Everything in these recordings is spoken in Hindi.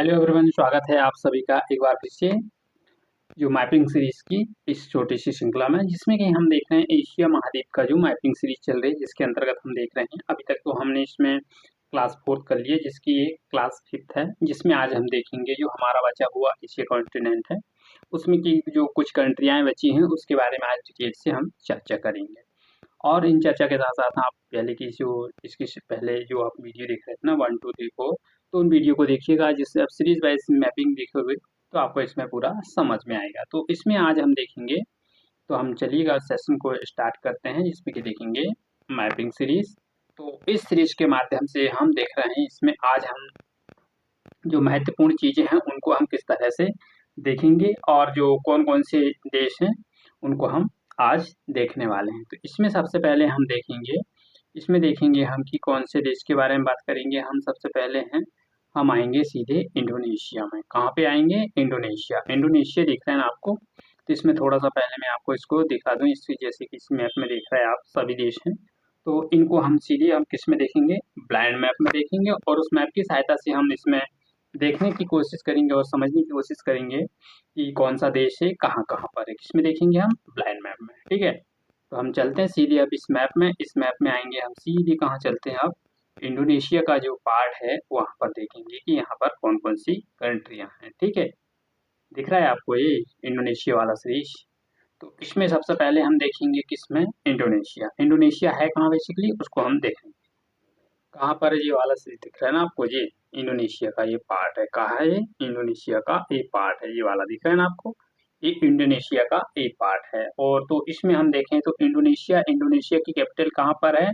हेलो एवरीवन, स्वागत है आप सभी का एक बार फिर से जो मैपिंग सीरीज की इस छोटी सी श्रृंखला में, जिसमें कि हम देख रहे हैं एशिया महाद्वीप का जो मैपिंग सीरीज चल रही है, जिसके अंतर्गत हम देख रहे हैं अभी तक तो हमने इसमें क्लास 4 कर ली है, जिसकी ये क्लास 5 है, जिसमें आज हम देखेंगे जो हमारा बचा हुआ एशिया कॉन्टिनेंट है उसमें की जो कुछ कंट्रियाँ बची हैं उसके बारे में आज डिटेल से हम चर्चा करेंगे। और इन चर्चा के साथ साथ आप पहले की जो इसकी पहले जो आप वीडियो देख रहे थे ना 1 2 3 4, तो उन वीडियो को देखिएगा, जिससे आप सीरीज वाइज मैपिंग देखोगे तो आपको इसमें पूरा समझ में आएगा। तो इसमें आज हम देखेंगे, तो हम चलिएगा सेशन को स्टार्ट करते हैं, जिसमें कि देखेंगे मैपिंग सीरीज। तो इस सीरीज के माध्यम से हम देख रहे हैं, इसमें आज हम जो महत्वपूर्ण चीजें हैं उनको हम किस तरह से देखेंगे और जो कौन कौन से देश हैं उनको हम आज देखने वाले हैं। तो इसमें सबसे पहले हम देखेंगे, इसमें देखेंगे हम कि कौन से देश के बारे में बात करेंगे। हम सबसे पहले हैं, हम आएंगे सीधे इंडोनेशिया में। कहाँ पे आएंगे? इंडोनेशिया। इंडोनेशिया दिख रहा है ना आपको? तो इसमें थोड़ा सा पहले मैं आपको इसको दिखा दूं, इसकी जैसे कि इस मैप में देख रहे हैं आप सभी देश हैं, तो इनको हम सीधे हम किस में देखेंगे? ब्लाइंड मैप में देखेंगे, और उस मैप की सहायता से हम इसमें देखने की कोशिश करेंगे और समझने की कोशिश करेंगे कि कौन सा देश है, कहाँ कहाँ पर है। किसमें देखेंगे? हम ब्लाइंड मैप में। ठीक है, तो हम चलते हैं सीधे अब इस मैप में। इस मैप में आएंगे हम सीधे, कहाँ चलते हैं अब? इंडोनेशिया का जो पार्ट है वहाँ पर देखेंगे कि यहाँ पर कौन कौन सी कंट्रियाँ हैं। ठीक है, दिख रहा है आपको ये इंडोनेशिया वाला सीरीज? तो इसमें सबसे पहले हम देखेंगे किसमें? इंडोनेशिया। इंडोनेशिया है कहाँ बेसिकली, उसको हम देखेंगे। कहाँ पर है ये वाला सीरीज दिख रहा है ना आपको? ये इंडोनेशिया का ये पार्ट है। कहाँ है ये? इंडोनेशिया का ये पार्ट है, ये वाला दिख रहा है ना आपको? ये इंडोनेशिया का ए पार्ट है। और तो इसमें हम देखें तो इंडोनेशिया, इंडोनेशिया की कैपिटल कहाँ पर है?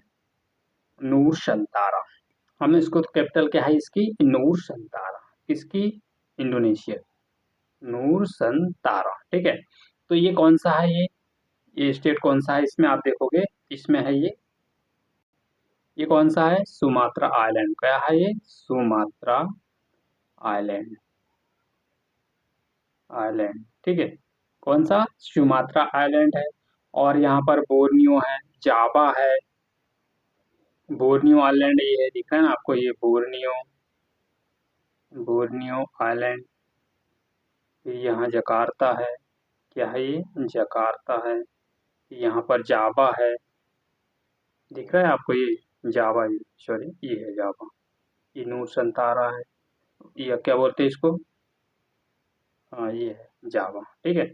नूर संतारा। हमने इसको तो कैपिटल क्या है इसकी? नूर संतारा। किसकी? इंडोनेशिया, नूर संतारा। ठीक है, तो ये कौन सा है? ये स्टेट कौन सा है इसमें आप देखोगे? इसमें है ये कौन सा है? Sumatra island. क्या है ये? Sumatra island. आइलैंड, ठीक है, कौन सा? सुमात्रा आइलैंड है। और यहाँ पर बोर्नियो है, जावा है। बोर्नियो आइलैंड ये है, दिख रहा है ना आपको? ये बोर्नियो, बोर्नियो आइलैंड। फिर यहाँ जकार्ता है। क्या है ये? जकार्ता है। यहाँ पर जावा है, दिख रहा है आपको? ये जावा, ये सॉरी ये है जावा। ये नूर संतारा है, ये क्या बोलते हैं इसको? हाँ ये है जावा। ठीक है,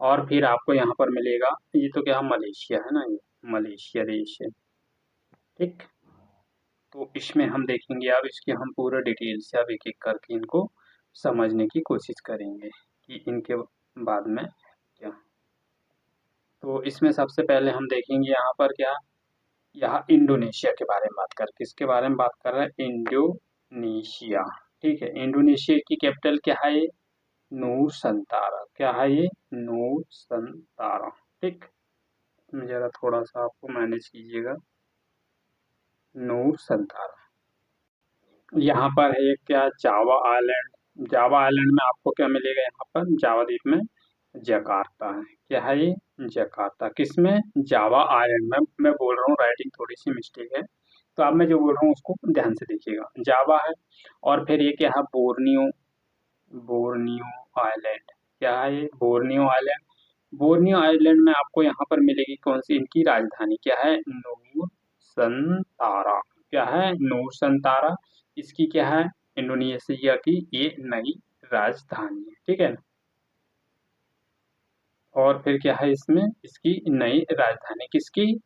और फिर आपको यहाँ पर मिलेगा, ये तो क्या मलेशिया है ना, ये मलेशिया देश है। ठीक, तो इसमें हम देखेंगे अब इसके हम पूरे डिटेल से अब एक एक करके इनको समझने की कोशिश करेंगे कि इनके बाद में क्या। तो इसमें सबसे पहले हम देखेंगे यहाँ पर क्या, यहाँ इंडोनेशिया के बारे में बात कर, किसके बारे में बात कर रहे हैं? इंडोनेशिया। ठीक है, इंडोनेशिया की कैपिटल क्या है? ये नूर संतारा। क्या है ये? नूर संतारा। ठीक, जरा थोड़ा सा आपको मैनेज कीजिएगा। नूर संतारा। यहाँ पर है क्या? Java island. जावा आइलैंड में आपको क्या मिलेगा? यहाँ पर जावा द्वीप में जकार्ता है। क्या है ये? जकार्ता। किसमें? जावा आइलैंड में। मैं बोल रहा हूँ, राइटिंग थोड़ी सी मिस्टेक है, तो अब मैं जो बोल रहा हूँ उसको ध्यान से देखिएगा। जावा है, और फिर ये क्या है? Borneo, Borneo island. क्या है ये? Borneo island. बोर्नियो आइलैंड में आपको यहाँ पर मिलेगी कौन सी? इनकी राजधानी क्या है? नूर संतारा। क्या है? नूर संतारा। इसकी क्या है? इंडोनेशिया की ये नई राजधानी है। ठीक है, और फिर क्या है इसमें? इसकी नई राजधानी किसकी?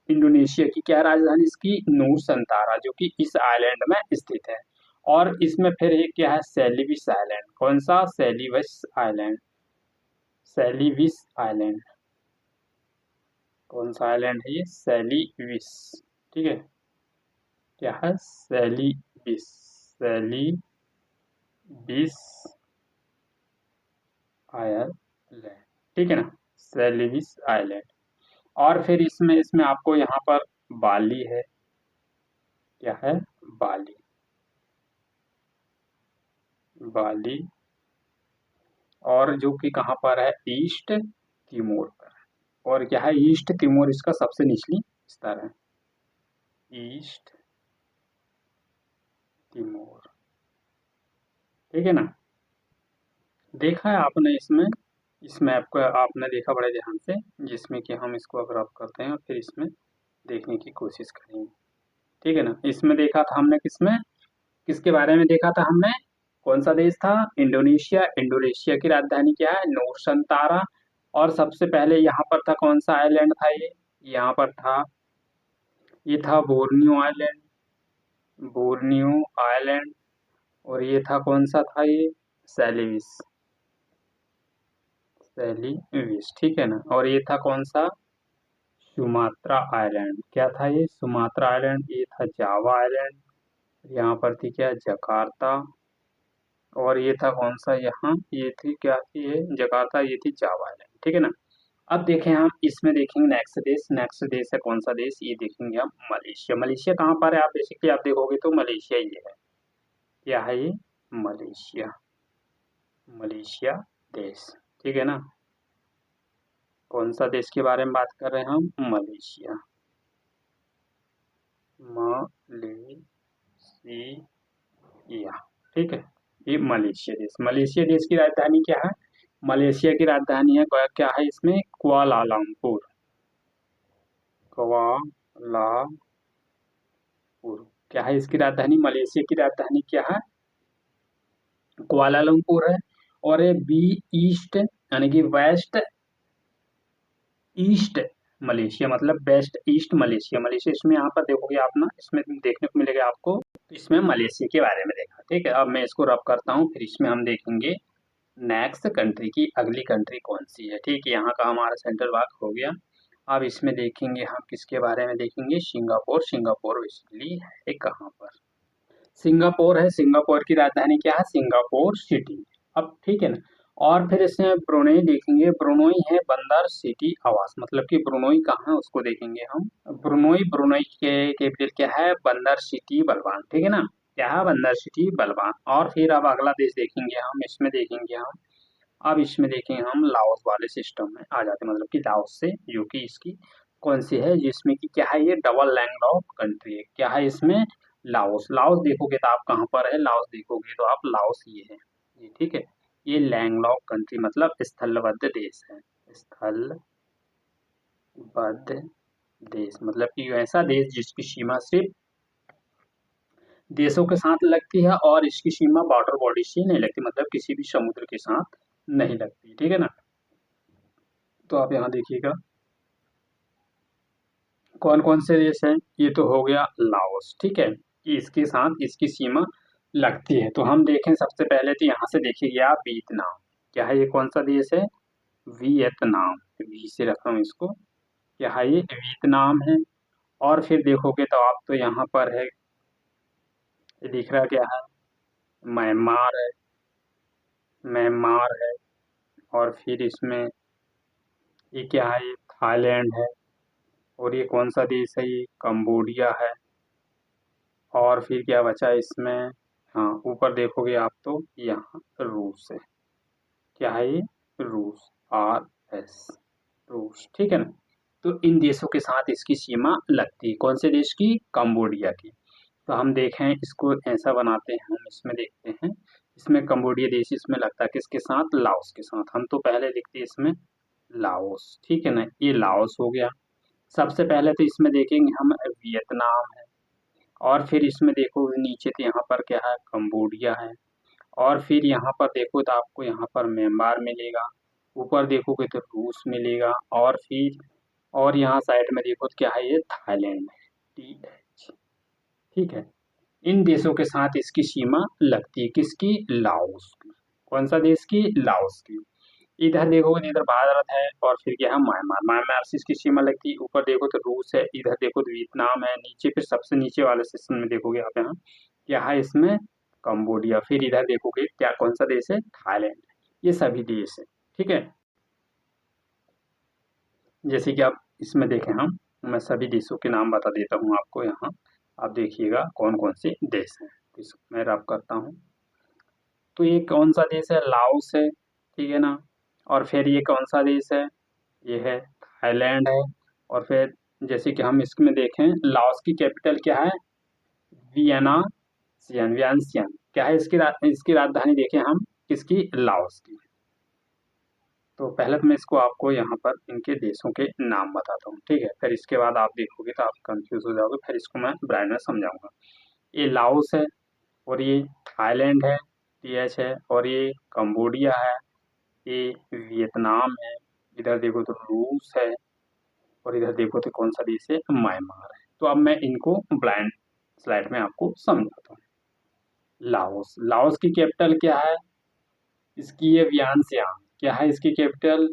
इंडोनेशिया की। क्या राजधानी इसकी? नूर संतारा, जो कि इस आइलैंड में स्थित है। और इसमें फिर ये क्या है? सेलिविस आइलैंड। कौन सा? सेलिविस आइलैंड। सेलिविस आइलैंड। कौन सा आइलैंड है ये? सेलिविस। ठीक है, क्या है? सेलिविस, सेलिविस आइलैंड। ठीक है ना, सेलिविस आइलैंड। और फिर इसमें इसमें आपको यहाँ पर बाली है। क्या है? बाली, बाली। और जो कि कहाँ पर है? ईस्ट तिमोर पर। और क्या है? ईस्ट तिमोर इसका सबसे निचली स्तर है। East Timor. ठीक है ना। देखा है आपने इसमें, इस मैप को आपने देखा बड़े ध्यान से, जिसमें कि हम इसको अगर आप करते हैं और फिर इसमें देखने की कोशिश करेंगे। ठीक है ना। इसमें देखा था हमने, किसमें, किसके बारे में देखा था हमने, कौन सा देश था, इंडोनेशिया। इंडोनेशिया की राजधानी क्या है, नूरसंतारा। और सबसे पहले यहाँ पर था कौन सा आइलैंड था ये, यहाँ पर था, ये था बोर्नियो आइलैंड, बोर्नियो आइलैंड। और ये था कौन सा था ये, सेलिविस, सेलिविस, ठीक है ना। और ये था कौन सा, सुमात्रा आइलैंड, क्या था ये, सुमात्रा आइलैंड। ये था जावा आइलैंड, यहाँ पर थी क्या, जकार्ता। और ये था कौन सा, यहाँ ये थी क्या थी, ये जकार्ता, ये थी जावा आइलैंड, ठीक है ना। अब देखें हम इसमें देखेंगे नेक्स्ट देश, नेक्स्ट देश है कौन सा देश, ये देखेंगे हम मलेशिया। मलेशिया कहाँ पर है, आप बेसिकली आप देखोगे तो मलेशिया ही है। क्या है ये, मलेशिया, मलेशिया देश, ठीक है ना। कौन सा देश के बारे में बात कर रहे हैं हम, मलेशिया, मलेशिया, ठीक है। ये मलेशिया देश, मलेशिया देश की राजधानी क्या है, मलेशिया की राजधानी है क्या है इसमें, कुआलालंपुर, कुआलालंपुर, क्या है इसकी राजधानी, मलेशिया की राजधानी क्या है, कुआलालंपुर है। और ये बी ईस्ट यानी कि वेस्ट ईस्ट मलेशिया, मतलब वेस्ट ईस्ट मलेशिया, मलेशिया इसमें यहाँ पर देखोगे आप ना, इसमें देखने को मिलेगा आपको। तो इसमें मलेशिया के बारे में देखा, ठीक है। अब मैं इसको रब करता हूँ, फिर इसमें हम देखेंगे नेक्स्ट कंट्री की अगली कंट्री कौन सी है, ठीक है। यहाँ का हमारा सेंट्रल वर्क हो गया। अब इसमें देखेंगे हम किसके बारे में देखेंगे, सिंगापुर। सिंगापुर बेसिकली है कहाँ पर, सिंगापुर है, सिंगापुर की राजधानी क्या है, सिंगापुर सिटी। अब ठीक है ना। और फिर इसमें ब्रुनेई देखेंगे, ब्रुनोई है बंदर सिटी आवास, मतलब कि ब्रुनोई कहाँ है उसको देखेंगे हम, ब्रुनोई, ब्रुनोई के कैपिटल क्या है, बंदर सिटी बलवान, ठीक है ना। क्या है, बंदर सिटी बलवान। और फिर अब अगला देश देखेंगे हम, इसमें देखेंगे हम, अब इसमें देखेंगे हम लाओस वाले सिस्टम में आ जाते हैं, मतलब कि लाओस से, जो कि इसकी कौन सी है, जिसमें कि क्या है, ये डबल लैंडलॉक कंट्री है, क्या है इसमें, लाओस। लाओस देखोगे तो आप कहाँ पर है, लाओस देखोगे तो आप लाओस ये है, ये ठीक है। ये लैंडलॉक कंट्री मतलब स्थलबद्ध देश है, स्थलबद्ध देश, मतलब कि ऐसा देश जिसकी सीमा सिर्फ देशों के साथ लगती है और इसकी सीमा बॉर्डर बॉडी से नहीं लगती, मतलब किसी भी समुद्र के साथ नहीं लगती, ठीक है ना। तो आप यहाँ देखिएगा कौन कौन से देश हैं, ये तो हो गया लाओस, ठीक है, कि इसके साथ इसकी सीमा लगती है। तो हम देखें सबसे पहले तो यहाँ से देखिए आप वियतनाम, क्या है ये, कौन सा देश है, वियतनाम, वी से रखा हूँ इसको, क्या है ये, वियतनाम है। और फिर देखोगे तो आप तो यहाँ पर है, ये दिख रहा क्या है, म्यांमार है, म्यांमार है। और फिर इसमें ये क्या है, ये थाईलैंड है। और ये कौन सा देश है, ये कंबोडिया है। और फिर क्या बचा इसमें, हाँ ऊपर देखोगे आप तो यहाँ रूस है, क्या है ये, रूस, आर एस, रूस, ठीक है ना। तो इन देशों के साथ इसकी सीमा लगती है, कौन से देश की, कंबोडिया की। तो हम देखें इसको ऐसा बनाते हैं, हम इसमें देखते हैं, इसमें कंबोडिया देश इसमें लगता है किसके साथ, लाओस के साथ। हम तो पहले लिखते हैं इसमें लाओस, ठीक है ना, ये लाओस हो गया। सबसे पहले तो इसमें देखेंगे हम वियतनाम है। और फिर इसमें देखो नीचे तो यहाँ पर क्या है, कंबोडिया है। और फिर यहाँ पर देखो तो आपको यहाँ पर म्यांमार मिलेगा। ऊपर देखोगे तो रूस मिलेगा। और फिर और यहाँ साइड में देखो तो क्या है, ये थाईलैंड है, TH, ठीक है। इन देशों के साथ इसकी सीमा लगती है, किसकी, लाओस की। कौन सा देश की, लाओस की। इधर देखोगे तो इधर भारत है, और फिर क्या है, म्यांमार, म्यांमार से इसकी सीमा लगती है। ऊपर देखो तो रूस है, इधर देखो तो वियतनाम है, नीचे फिर सबसे नीचे वाले सेक्शन में देखोगे आप यहाँ क्या है, इसमें कंबोडिया। फिर इधर देखोगे क्या, कौन सा देश है, थाईलैंड। ये सभी देश है, ठीक है। जैसे कि आप इसमें देखें हम, मैं सभी देशों के नाम बता देता हूँ आपको यहाँ, आप देखिएगा कौन कौन से देश हैं। तो इसको मैं रब करता हूँ। तो ये कौन सा देश है, लाओस है, ठीक है ना। और फिर ये कौन सा देश है, ये है थाईलैंड है। और फिर जैसे कि हम इसमें देखें, लाओस की कैपिटल क्या है, वियना, सियन, क्या है इसकी राजधानी देखें हम किसकी, लाओस की। तो पहले तो मैं इसको आपको यहाँ पर इनके देशों के नाम बताता हूँ, ठीक है। फिर इसके बाद आप देखोगे तो आप कंफ्यूज हो जाओगे, फिर इसको मैं ब्राइट में समझाऊंगा। ये लाओस है, और ये थाईलैंड है, TH है, और ये कंबोडिया है, ये वियतनाम है, इधर देखो तो रूस है, और इधर देखो तो कौन सा देश है, म्यांमार है। तो अब मैं इनको ब्लाइंड स्लाइड में आपको समझाता हूँ। लाओस, लाओस की कैपिटल क्या है, इसकी है वियनसियान। क्या है इसकी कैपिटल,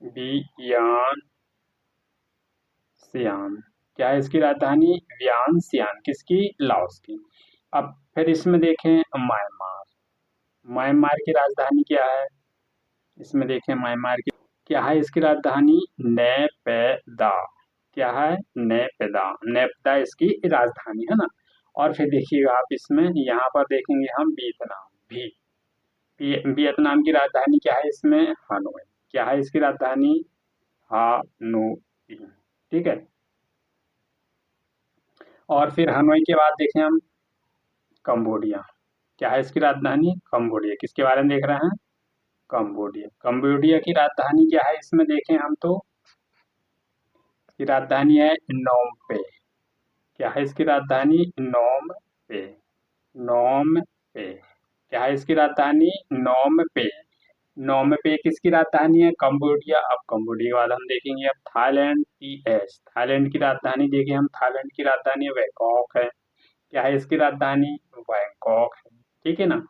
वियनसियान। क्या है इसकी राजधानी, वियनसियान, किसकी, लाओस की। अब फिर इसमें देखें म्यांमार, म्यांमार की राजधानी क्या है, इसमें देखें म्यांमार की क्या है, इसकी राजधानी नेपैदा। क्या है, नेपैदा, नेपैदा इसकी राजधानी है ना। और फिर देखिएगा आप इसमें यहाँ पर देखेंगे हम वियतनाम भी, वियतनाम की राजधानी क्या है इसमें, हानोई। क्या है इसकी राजधानी, हानोई, ठीक है। और फिर हानोई के बाद देखें हम कंबोडिया। क्या है इसकी राजधानी, कंबोडिया, किसके बारे में देख रहे हैं, कंबोडिया। कंबोडिया की राजधानी क्या है इसमें देखें हम तो, इसकी राजधानी है नोम पे। क्या है इसकी राजधानी, नोम पे, नोम पे। क्या है इसकी राजधानी, नोम पे, नोम पे किसकी राजधानी है, कंबोडिया। अब कंबोडिया के बाद हम देखेंगे अब थाईलैंड, TH, थाईलैंड की राजधानी देखें हम, थाईलैंड की राजधानी बैंकॉक है। क्या है इसकी राजधानी, बैंकॉक है, ठीक है ना।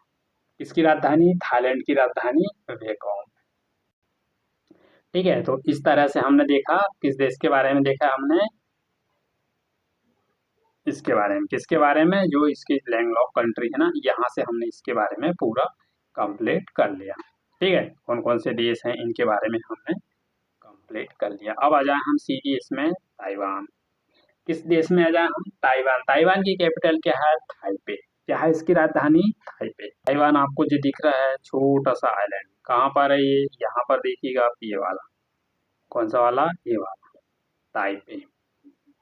इसकी राजधानी, थाईलैंड की राजधानी बैंकॉक, ठीक है। तो इस तरह से हमने देखा, किस देश के बारे में देखा हमने, इसके बारे में, किसके बारे में, जो इसकी लैंडलॉक कंट्री है ना, यहाँ से हमने इसके बारे में पूरा कंप्लीट कर लिया, ठीक है। कौन कौन से देश हैं इनके बारे में हमने कंप्लीट कर लिया। अब आ जाए हम सीधे इसमें ताइवान, किस देश में आ जाए हम, ताइवान। ताइवान की कैपिटल क्या है, ताइपे। क्या है इसकी राजधानी, ताइपे। ताइवान आपको जो दिख रहा है छोटा सा आइलैंड, कहाँ पर है ये, यहाँ पर देखिएगा आप, ये वाला, कौन सा वाला, ये वाला, ताइपे,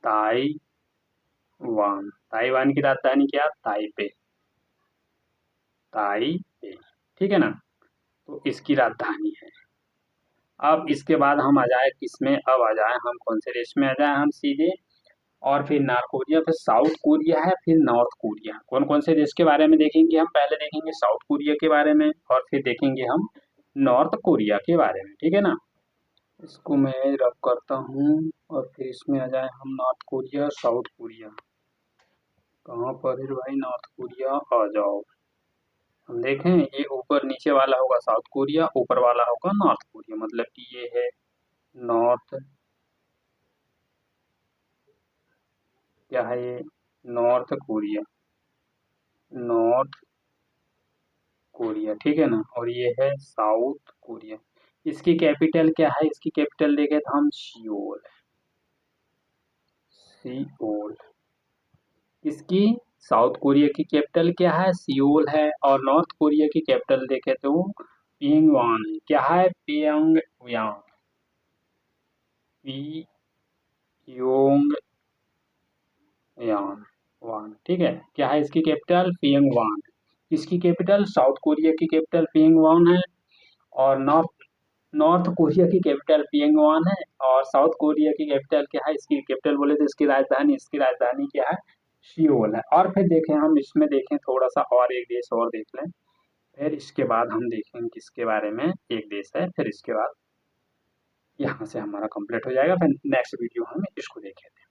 ताइवान। ताइवान की राजधानी क्या, ताइपे, ताइपे, ठीक है ना। तो इसकी राजधानी है। अब इसके बाद हम आ जाए किसमें, अब आ जाए हम कौन से देश में आ जाए हम सीधे, और फिर नॉर्थ कोरिया, फिर साउथ कोरिया है, फिर नॉर्थ कोरिया। कौन कौन से देश के बारे में देखेंगे हम, पहले देखेंगे साउथ कोरिया के बारे में, और फिर देखेंगे हम नॉर्थ कोरिया के बारे में, ठीक है ना। इसको मैं रब करता हूँ, और फिर इसमें आ जाए हम नॉर्थ कोरिया, साउथ कोरिया। कहाँ पर है भाई नॉर्थ कोरिया, आ जाओ। हम देखें ये ऊपर नीचे वाला होगा साउथ कोरिया, ऊपर वाला होगा नॉर्थ कोरिया, मतलब कि ये है नॉर्थ, क्या है ये, नॉर्थ कोरिया, नॉर्थ कोरिया, ठीक है ना। और ये है साउथ कोरिया। इसकी कैपिटल क्या है, इसकी कैपिटल देखें तो हम सियोल, सियोल। इसकी साउथ कोरिया की कैपिटल क्या है, सियोल है। और नॉर्थ कोरिया की कैपिटल देखें तो पियोंगयान है। क्या है, पियोंगयान, पियोंगयान, वान, ठीक है। क्या है इसकी कैपिटल, पियोंगयान। इसकी कैपिटल, साउथ कोरिया की कैपिटल पियोंगयान है, और नॉर्थ नॉर्थ कोरिया की कैपिटल पियोंगयान है, और साउथ कोरिया की कैपिटल क्या है, इसकी कैपिटल बोले तो इसकी राजधानी क्या है, सियोल है। और फिर देखें हम इसमें देखें थोड़ा सा और एक देश और देख लें, फिर इसके बाद हम देखेंगे किसके बारे में, एक देश है, फिर इसके बाद यहाँ से हमारा कंप्लीट हो जाएगा, फिर नेक्स्ट वीडियो हम इसको देखेंगे।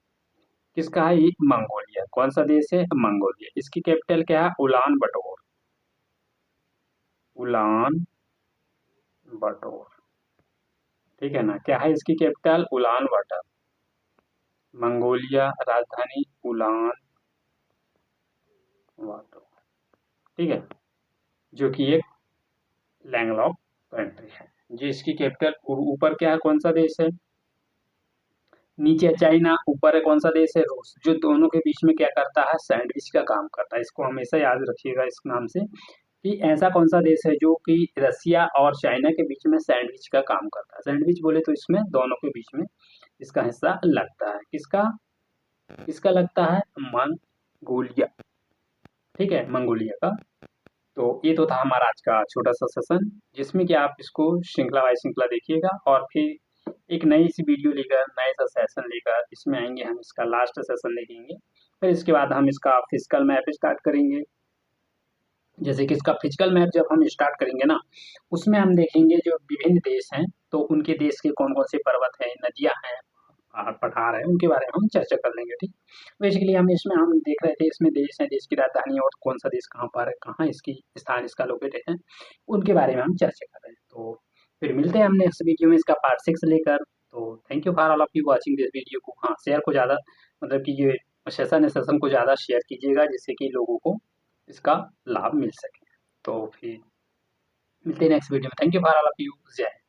किसका है ये, मंगोलिया। कौन सा देश है, मंगोलिया। इसकी कैपिटल क्या है, उलान बटोर, उलान बटोर, ठीक है ना। क्या है इसकी कैपिटल, उलान बटर, मंगोलिया, राजधानी उलान बाटर, ठीक है, जो कि एक लैंडलॉक कंट्री है। जो इसकी कैपिटल, ऊपर क्या है, कौन सा देश है, नीचे चाइना, ऊपर है कौन सा देश है, रूस, जो दोनों के बीच में क्या करता है, सैंडविच का काम करता है। इसको हमेशा याद रखिएगा इस नाम से, कि ऐसा कौन सा देश है जो कि रसिया और चाइना के बीच में सैंडविच का काम करता है। सैंडविच बोले तो इसमें दोनों के बीच में इसका हिस्सा लगता है, किसका, किसका लगता है, मंगोलिया, ठीक है, मंगोलिया का। तो ये तो था हमारा आज का छोटा सा सेशन, जिसमें कि आप इसको श्रृंखला बाय श्रृंखला देखिएगा, और फिर एक नई सी वीडियो लेकर, नए सा सेशन लेकर इसमें आएंगे, हम इसका लास्ट सेशन देखेंगे। फिर इसके बाद हम इसका फिजिकल मैप स्टार्ट करेंगे। जैसे कि इसका फिजिकल मैप जब हम स्टार्ट करेंगे ना, उसमें हम देखेंगे जो विभिन्न देश हैं, तो उनके देश के कौन कौन से पर्वत हैं, नदियां हैं, पठार है, उनके बारे में हम चर्चा कर लेंगे, ठीक। बेसिकली हम इसमें हम देख रहे थे, इसमें देश है, देश की राजधानी और कौन सा देश कहाँ पर है, कहाँ इसकी स्थान इसका लोकेटेड है, उनके बारे में हम चर्चा कर रहे हैं। तो फिर मिलते हैं हम नेक्स्ट वीडियो में इसका पार्ट 6 लेकर। तो thank you for all of you watching this video को। हाँ, शेयर को ज़्यादा, मतलब कि ये सेशन है, सेशन को ज़्यादा शेयर कीजिएगा, जिससे कि लोगों को इसका लाभ मिल सके। तो फिर मिलते हैं नेक्स्ट वीडियो में। Thank you for all of you. जय हिंद।